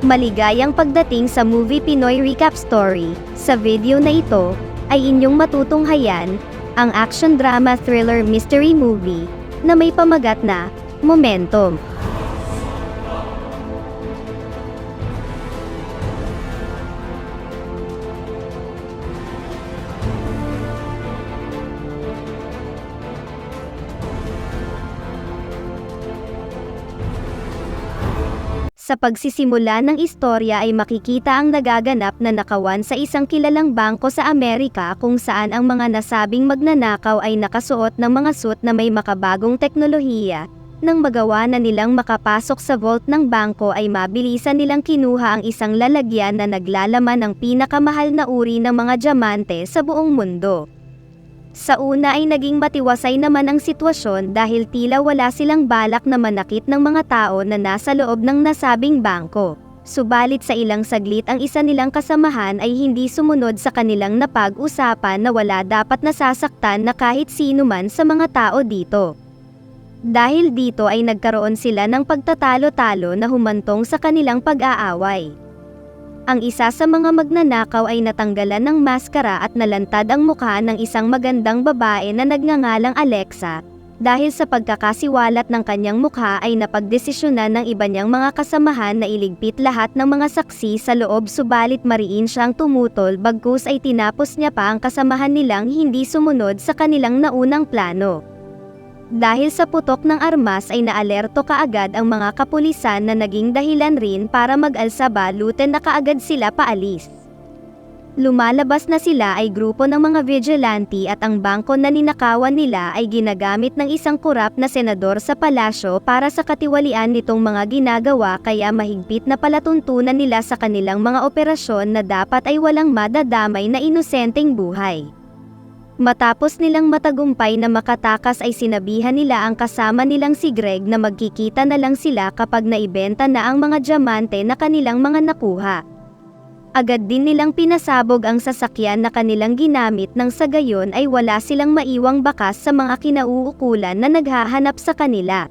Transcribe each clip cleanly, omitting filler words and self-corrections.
Maligayang pagdating sa Movie Pinoy Recap Story. Sa video na ito, ay inyong matutunghayan, ang action drama thriller mystery movie, na may pamagat na, Momentum. Sa pagsisimula ng istorya ay makikita ang nagaganap na nakawan sa isang kilalang bangko sa Amerika kung saan ang mga nasabing magnanakaw ay nakasuot ng mga suit na may makabagong teknolohiya. Nang magawa na nilang makapasok sa vault ng bangko ay mabilisan nilang kinuha ang isang lalagyan na naglalaman ng pinakamahal na uri ng mga diamante sa buong mundo. Sa una ay naging matiwasay naman ang sitwasyon dahil tila wala silang balak na manakit ng mga tao na nasa loob ng nasabing bangko. Subalit sa ilang saglit ang isa nilang kasamahan ay hindi sumunod sa kanilang napag-usapan na wala dapat nasasaktan na kahit sino man sa mga tao dito. Dahil dito ay nagkaroon sila ng pagtatalo-talo na humantong sa kanilang pag-aaway. Ang isa sa mga magnanakaw ay natanggalan ng maskara at nalantad ang mukha ng isang magandang babae na nagngangalang Alexa. Dahil sa pagkakasiwalat ng kanyang mukha ay napagdesisyonan ng iba niyang mga kasamahan na iligpit lahat ng mga saksi sa loob subalit mariin siyang tumutol bagkus ay tinapos niya pa ang kasamahan nilang hindi sumunod sa kanilang naunang plano. Dahil sa putok ng armas ay naalerto kaagad ang mga kapulisan na naging dahilan rin para mag-alsa balutin na kaagad sila paalis. Lumalabas na sila ay grupo ng mga vigilante at ang bangko na ninakawan nila ay ginagamit ng isang korap na senador sa palasyo para sa katiwalian nitong mga ginagawa kaya mahigpit na palatuntunan nila sa kanilang mga operasyon na dapat ay walang madadamay na inosenteng buhay. Matapos nilang matagumpay na makatakas ay sinabihan nila ang kasama nilang si Greg na magkikita na lang sila kapag naibenta na ang mga diamante na kanilang mga nakuha. Agad din nilang pinasabog ang sasakyan na kanilang ginamit nang sa gayon ay wala silang maiwang bakas sa mga kinauukulan na naghahanap sa kanila.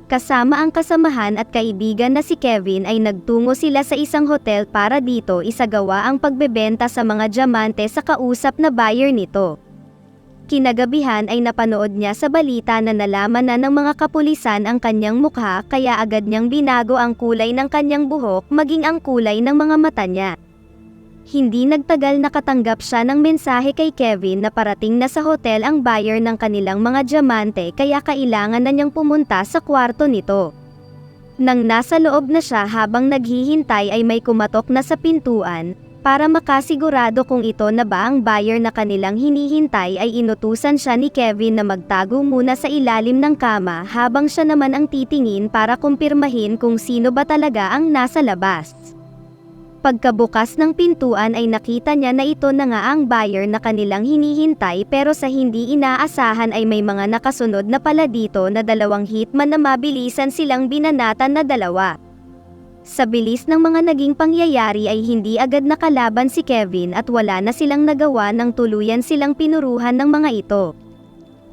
Kasama ang kasamahan at kaibigan na si Kevin ay nagtungo sila sa isang hotel para dito isagawa ang pagbebenta sa mga diamante sa kausap na buyer nito. Kinagabihan ay napanood niya sa balita na nalaman na ng mga kapulisan ang kanyang mukha kaya agad niyang binago ang kulay ng kanyang buhok maging ang kulay ng mga mata niya. Hindi nagtagal nakatanggap siya ng mensahe kay Kevin na parating na sa hotel ang buyer ng kanilang mga diamante kaya kailangan na niyang pumunta sa kwarto nito. Nang nasa loob na siya habang naghihintay ay may kumatok na sa pintuan. Para makasigurado kung ito na ba ang buyer na kanilang hinihintay ay inutusan siya ni Kevin na magtago muna sa ilalim ng kama habang siya naman ang titingin para kumpirmahin kung sino ba talaga ang nasa labas. Pagkabukas ng pintuan ay nakita niya na ito na nga ang buyer na kanilang hinihintay pero sa hindi inaasahan ay may mga nakasunod na pala dito na dalawang hitman na mabilisan silang binanatan na dalawa. Sa bilis ng mga naging pangyayari ay hindi agad nakalaban si Kevin at wala na silang nagawa nang tuluyan silang pinuruhan ng mga ito.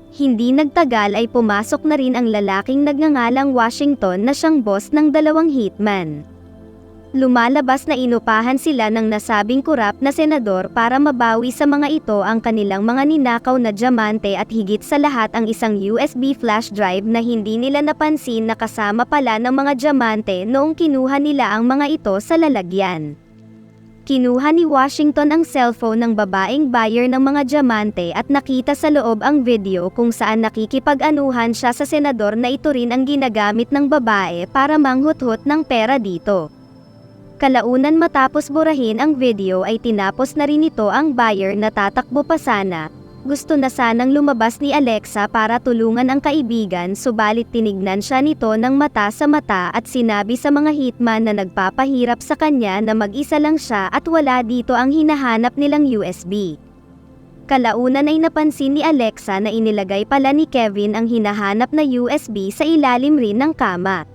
Hindi nagtagal ay pumasok na rin ang lalaking nagngangalang Washington na siyang boss ng dalawang hitman. Lumalabas na inupahan sila ng nasabing korap na senador para mabawi sa mga ito ang kanilang mga ninakaw na diamante at higit sa lahat ang isang USB flash drive na hindi nila napansin na kasama pala ng mga diamante noong kinuha nila ang mga ito sa lalagyan. Kinuha ni Washington ang cellphone ng babaeng buyer ng mga diamante at nakita sa loob ang video kung saan nakikipag-anuhan siya sa senador na ito rin ang ginagamit ng babae para manghuthut ng pera dito. Kalaunan matapos burahin ang video ay tinapos na rin ito ang buyer na tatakbo pa sana. Gusto na sanang lumabas ni Alexa para tulungan ang kaibigan subalit tinignan siya nito ng mata sa mata at sinabi sa mga hitman na nagpapahirap sa kanya na mag-isa lang siya at wala dito ang hinahanap nilang USB. Kalaunan ay napansin ni Alexa na inilagay pala ni Kevin ang hinahanap na USB sa ilalim rin ng kama.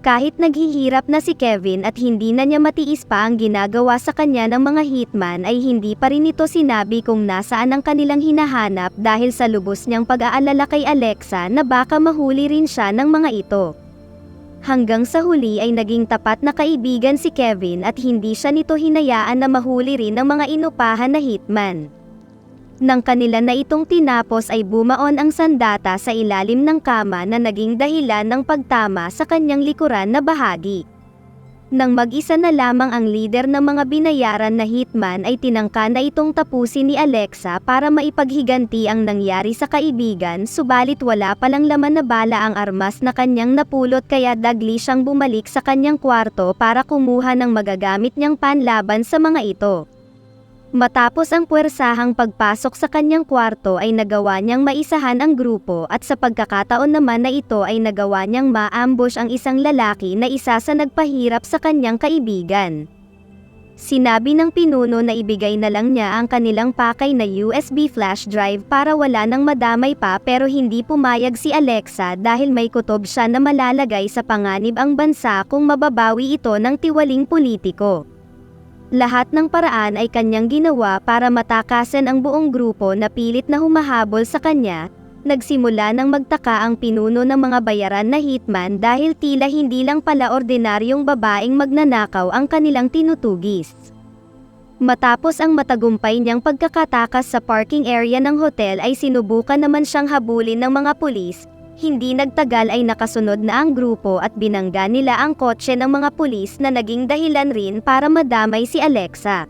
Kahit naghihirap na si Kevin at hindi na niya matiis pa ang ginagawa sa kanya ng mga hitman ay hindi pa rin ito sinabi kung nasaan ang kanilang hinahanap dahil sa lubos niyang pag-aalala kay Alexa na baka mahuli rin siya ng mga ito. Hanggang sa huli ay naging tapat na kaibigan si Kevin at hindi siya nito hinayaan na mahuli rin ng mga inupahan na hitman. Nang kanila na itong tinapos ay bumaon ang sandata sa ilalim ng kama na naging dahilan ng pagtama sa kanyang likuran na bahagi. Nang mag-isa na lamang ang lider ng mga binayaran na hitman ay tinangka na itong tapusin ni Alexa para maipaghiganti ang nangyari sa kaibigan, subalit wala palang laman na bala ang armas na kanyang napulot kaya dagli siyang bumalik sa kanyang kwarto para kumuha ng magagamit niyang panlaban sa mga ito. Matapos ang puwersahang pagpasok sa kanyang kwarto ay nagawa niyang maisahan ang grupo at sa pagkakataon naman na ito ay nagawa niyang ma-ambush ang isang lalaki na isa sa nagpahirap sa kanyang kaibigan. Sinabi ng pinuno na ibigay na lang niya ang kanilang pakay na USB flash drive para wala nang madamay pa, pero hindi pumayag si Alexa dahil may kutob siya na malalagay sa panganib ang bansa kung mababawi ito ng tiwaling politiko. Lahat ng paraan ay kanyang ginawa para matakasan ang buong grupo na pilit na humahabol sa kanya. Nagsimula ng magtaka ang pinuno ng mga bayaran na hitman dahil tila hindi lang pala ordinaryong babaeng magnanakaw ang kanilang tinutugis. Matapos ang matagumpay niyang pagkakatakas sa parking area ng hotel ay sinubukan naman siyang habulin ng mga pulis. Hindi nagtagal ay nakasunod na ang grupo at binangga nila ang kotse ng mga pulis na naging dahilan rin para madamay si Alexa.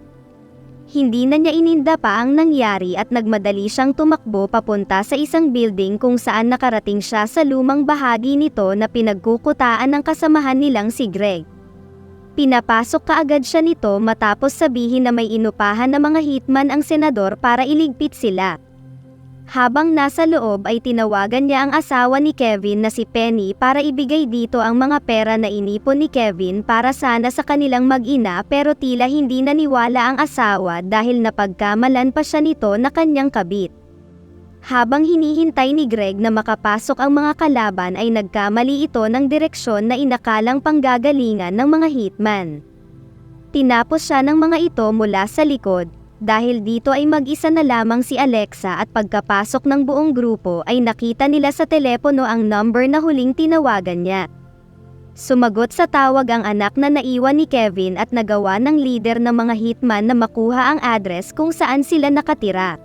Hindi na niya ininda pa ang nangyari at nagmadali siyang tumakbo papunta sa isang building kung saan nakarating siya sa lumang bahagi nito na pinagkukutaan ng kasamahan nilang si Greg. Pinapasok kaagad siya nito matapos sabihin na may inupahan na mga hitman ang senador para iligpit sila. Habang nasa loob ay tinawagan niya ang asawa ni Kevin na si Penny para ibigay dito ang mga pera na inipon ni Kevin para sana sa kanilang mag-ina, pero tila hindi naniwala ang asawa dahil napagkamalan pa siya nito na kanyang kabit. Habang hinihintay ni Greg na makapasok ang mga kalaban ay nagkamali ito ng direksyon na inakalang panggagalingan ng mga hitman. Tinapos siya ng mga ito mula sa likod. Dahil dito ay mag-isa na lamang si Alexa at pagkapasok ng buong grupo ay nakita nila sa telepono ang number na huling tinawagan niya. Sumagot sa tawag ang anak na naiwan ni Kevin at nagawa ng leader ng mga hitman na makuha ang address kung saan sila nakatira.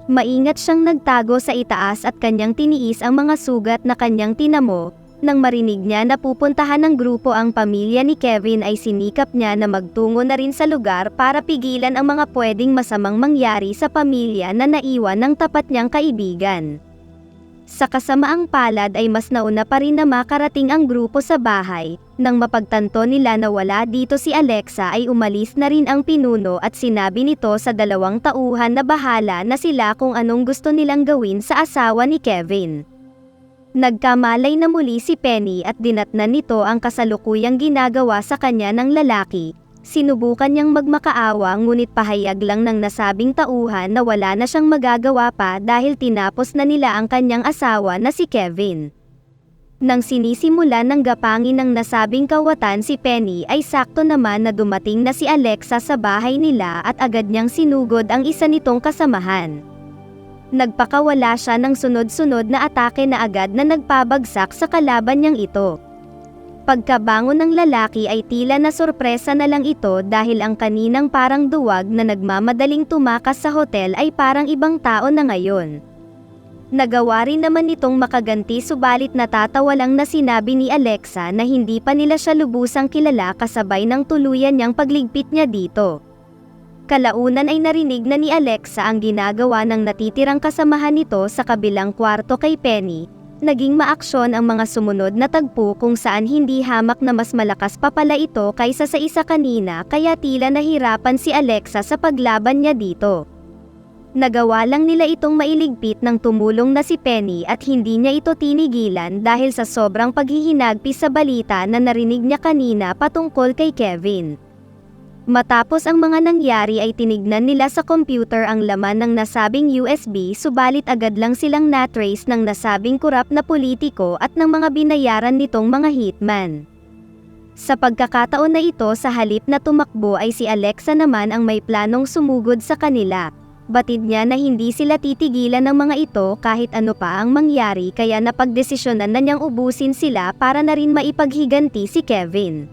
Maingat siyang nagtago sa itaas at kanyang tiniis ang mga sugat na kanyang tinamo. Nang marinig niya na pupuntahan ng grupo ang pamilya ni Kevin ay sinikap niya na magtungo na rin sa lugar para pigilan ang mga pwedeng masamang mangyari sa pamilya na naiwan ng tapat niyang kaibigan. Sa kasamaang palad ay mas nauna pa rin na makarating ang grupo sa bahay. Nang mapagtanto nila na wala dito si Alexa ay umalis na rin ang pinuno at sinabi nito sa dalawang tauhan na bahala na sila kung anong gusto nilang gawin sa asawa ni Kevin. Nagkamalay na muli si Penny at dinatnan nito ang kasalukuyang ginagawa sa kanya ng lalaki. Sinubukan niyang magmakaawa ngunit pahayag lang ng nasabing tauhan na wala na siyang magagawa pa dahil tinapos na nila ang kanyang asawa na si Kevin. Nang sinisimula ng gapangin ng nasabing kawatan si Penny ay sakto naman na dumating na si Alexa sa bahay nila at agad niyang sinugod ang isa nitong kasamahan. Nagpakawala siya ng sunod-sunod na atake na agad na nagpabagsak sa kalaban niyang ito. Pagkabangon ng lalaki ay tila na sorpresa na lang ito dahil ang kaninang parang duwag na nagmamadaling tumakas sa hotel ay parang ibang tao na ngayon. Nagawa rin naman itong makaganti subalit natatawa lang na sinabi ni Alexa na hindi pa nila siya lubusang kilala kasabay ng tuluyan niyang pagligpit niya dito. Kalaunan ay narinig na ni Alexa ang ginagawa ng natitirang kasamahan nito sa kabilang kwarto kay Penny. Naging maaksyon ang mga sumunod na tagpo kung saan hindi hamak na mas malakas pa pala ito kaysa sa isa kanina kaya tila nahirapan si Alexa sa paglaban niya dito. Nagawa lang nila itong mailigpit ng tumulong na si Penny at hindi niya ito tinigilan dahil sa sobrang paghihinagpis sa balita na narinig niya kanina patungkol kay Kevin. Matapos ang mga nangyari ay tinignan nila sa computer ang laman ng nasabing USB subalit agad lang silang na-trace ng nasabing kurap na politiko at ng mga binayaran nitong mga hitman. Sa pagkakataon na ito sa halip na tumakbo ay si Alexa naman ang may planong sumugod sa kanila. Batid niya na hindi sila titigilan ng mga ito kahit ano pa ang mangyari, kaya napagdesisyonan na niyang ubusin sila para na rin maipaghiganti si Kevin.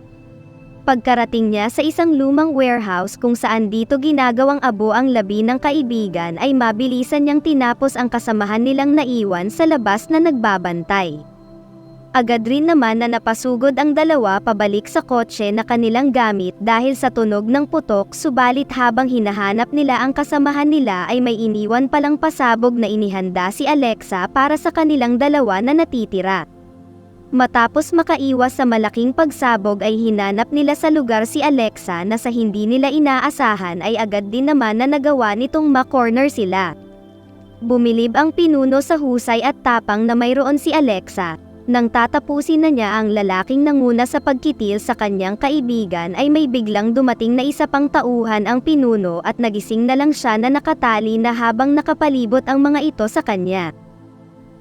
Pagkarating niya sa isang lumang warehouse kung saan dito ginagawang abo ang labi ng kaibigan, ay mabilisan niyang tinapos ang kasamahan nilang naiwan sa labas na nagbabantay. Agad rin naman na napasugod ang dalawa pabalik sa kotse na kanilang gamit dahil sa tunog ng putok, subalit habang hinahanap nila ang kasamahan nila ay may iniwan palang pasabog na inihanda si Alexa para sa kanilang dalawa na natitira. Matapos makaiwas sa malaking pagsabog ay hinanap nila sa lugar si Alexa na sa hindi nila inaasahan ay agad din naman na nagawa nitong ma-corner sila. Bumilib ang pinuno sa husay at tapang na mayroon si Alexa. Nang tatapusin na niya ang lalaking nanguna sa pagkitil sa kanyang kaibigan ay may biglang dumating na isa pang tauhan ang pinuno at nagising na lang siya na nakatali na habang nakapalibot ang mga ito sa kanya.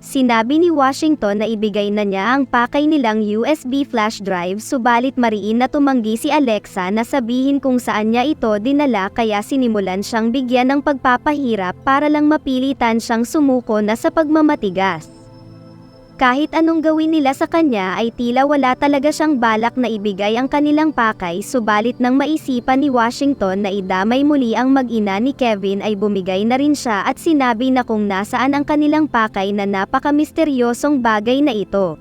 Sinabi ni Washington na ibigay na niya ang pakay nilang USB flash drive, subalit mariin na tumanggi si Alexa na sabihin kung saan niya ito dinala, kaya sinimulan siyang bigyan ng pagpapahirap para lang mapilitan siyang sumuko na sa pagmamatigas. Kahit anong gawin nila sa kanya ay tila wala talaga siyang balak na ibigay ang kanilang pakay, subalit nang maisipan ni Washington na idamay muli ang mag-ina ni Kevin ay bumigay na rin siya at sinabi na kung nasaan ang kanilang pakay na napaka-misteryosong bagay na ito.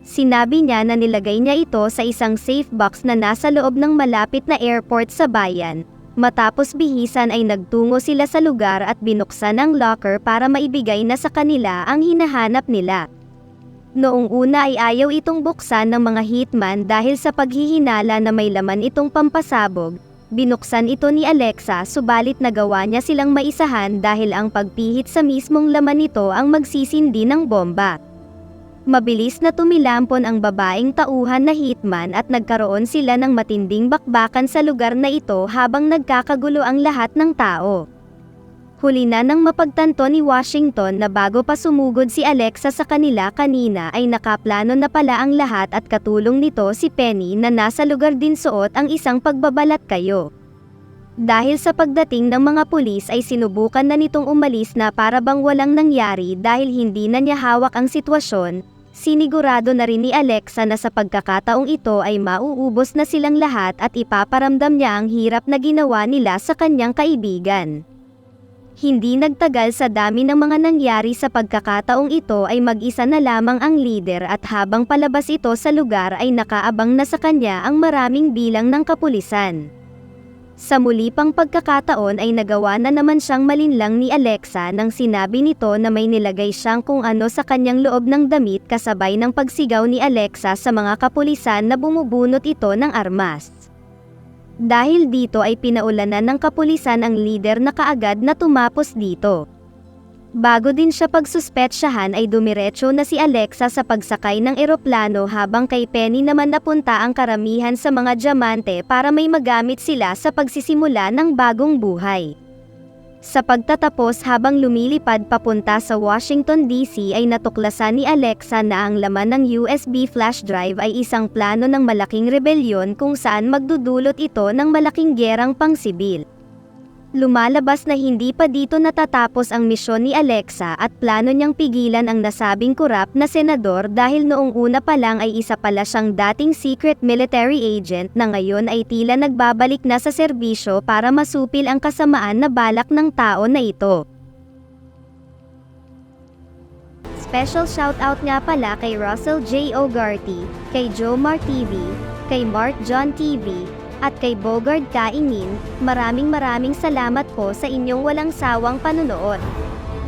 Sinabi niya na nilagay niya ito sa isang safe box na nasa loob ng malapit na airport sa bayan. Matapos bihisan ay nagtungo sila sa lugar at binuksan ang locker para maibigay na sa kanila ang hinahanap nila. Noong una ay ayaw itong buksan ng mga hitman dahil sa paghihinala na may laman itong pampasabog. Binuksan ito ni Alexa, subalit nagawa niya silang maisahan dahil ang pagpihit sa mismong laman nito ang magsisindi ng bomba. Mabilis na tumilampon ang babaeng tauhan na hitman at nagkaroon sila ng matinding bakbakan sa lugar na ito habang nagkakagulo ang lahat ng tao. Huli na nang mapagtanto ni Washington na bago pa sumugod si Alexa sa kanila kanina ay nakaplano na pala ang lahat at katulong nito si Penny na nasa lugar din suot ang isang pagbabalat kayo. Dahil sa pagdating ng mga pulis ay sinubukan na nitong umalis na para bang walang nangyari dahil hindi na niya hawak ang sitwasyon. Sinigurado na rin ni Alexa na sa pagkakataong ito ay mauubos na silang lahat at ipaparamdam niya ang hirap na ginawa nila sa kanyang kaibigan. Hindi nagtagal sa dami ng mga nangyari sa pagkakataong ito ay mag-isa na lamang ang leader at habang palabas ito sa lugar ay nakaabang na sa kanya ang maraming bilang ng kapulisan. Sa muli pang pagkakataon ay nagawa na naman siyang malinlang ni Alexa nang sinabi nito na may nilagay siyang kung ano sa kanyang loob ng damit, kasabay ng pagsigaw ni Alexa sa mga kapulisan na bumubunot ito ng armas. Dahil dito ay pinaulanan ng kapulisan ang leader na kaagad na tumapos dito. Bago din siya pagsuspetsyahan ay dumiretso na si Alexa sa pagsakay ng eroplano habang kay Penny naman napunta ang karamihan sa mga diamante para may magamit sila sa pagsisimula ng bagong buhay. Sa pagtatapos habang lumilipad papunta sa Washington DC ay natuklasan ni Alexa na ang laman ng USB flash drive ay isang plano ng malaking rebelyon kung saan magdudulot ito ng malaking gerang pangsibil. Lumalabas na hindi pa dito natatapos ang misyon ni Alexa at plano niyang pigilan ang nasabing korap na senador dahil noong una pa lang ay isa pala siyang dating secret military agent na ngayon ay tila nagbabalik na sa serbisyo para masupil ang kasamaan na balak ng tao na ito. Special shoutout nga pala kay Russell J. Ogarty, kay Jomar TV, kay Mark John TV, at kay Bogard Kaingin. Maraming salamat po sa inyong walang sawang panunood.